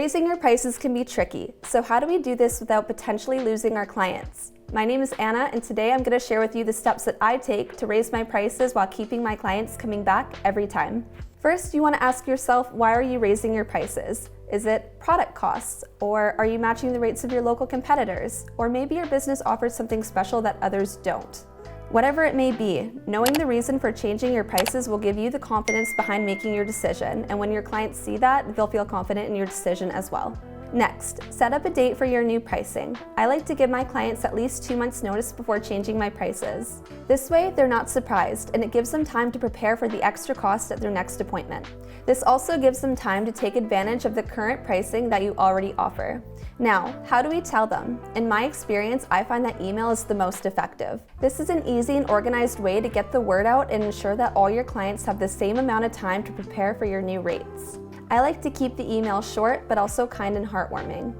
Raising your prices can be tricky, so how do we do this without potentially losing our clients? My name is Anna, and today I'm going to share with you the steps that I take to raise my prices while keeping my clients coming back every time. First, you want to ask yourself, why are you raising your prices? Is it product costs? Or are you matching the rates of your local competitors? Or maybe your business offers something special that others don't. Whatever it may be, knowing the reason for changing your prices will give you the confidence behind making your decision, and when your clients see that, they'll feel confident in your decision as well. Next, set up a date for your new pricing. I like to give my clients at least 2 months notice before changing my prices. This way, they're not surprised, and it gives them time to prepare for the extra cost at their next appointment. This also gives them time to take advantage of the current pricing that you already offer. Now, how do we tell them? In my experience, I find that email is the most effective. This is an easy and organized way to get the word out and ensure that all your clients have the same amount of time to prepare for your new rates. I like to keep the email short, but also kind and heartwarming.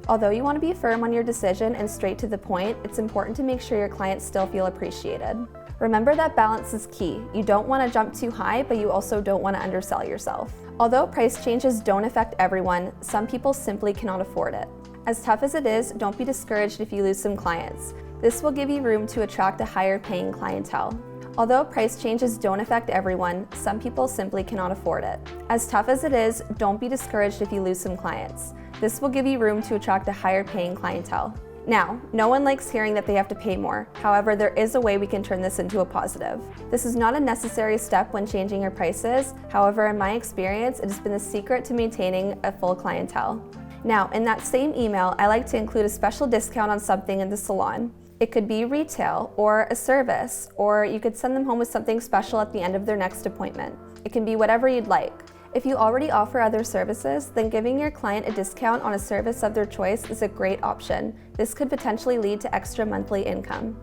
Although you want to be firm on your decision and straight to the point, it's important to make sure your clients still feel appreciated. Remember that balance is key. You don't want to jump too high, but you also don't want to undersell yourself. Although price changes don't affect everyone, some people simply cannot afford it. As tough as it is, don't be discouraged if you lose some clients. This will give you room to attract a higher paying clientele. Although price changes don't affect everyone, some people simply cannot afford it. As tough as it is, don't be discouraged if you lose some clients. This will give you room to attract a higher paying clientele. Now, no one likes hearing that they have to pay more. However, there is a way we can turn this into a positive. This is not a necessary step when changing your prices. However, in my experience, it has been the secret to maintaining a full clientele. Now, in that same email, I like to include a special discount on something in the salon. It could be retail or a service, or you could send them home with something special at the end of their next appointment. It can be whatever you'd like. If you already offer other services, then giving your client a discount on a service of their choice is a great option. This could potentially lead to extra monthly income.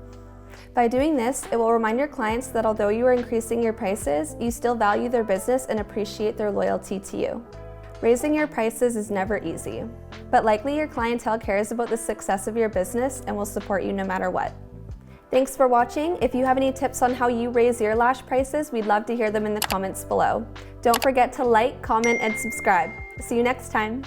By doing this, it will remind your clients that although you are increasing your prices, you still value their business and appreciate their loyalty to you. Raising your prices is never easy, but likely your clientele cares about the success of your business and will support you no matter what. Thanks for watching. If you have any tips on how you raise your lash prices, we'd love to hear them in the comments below. Don't forget to like, comment, and subscribe. See you next time.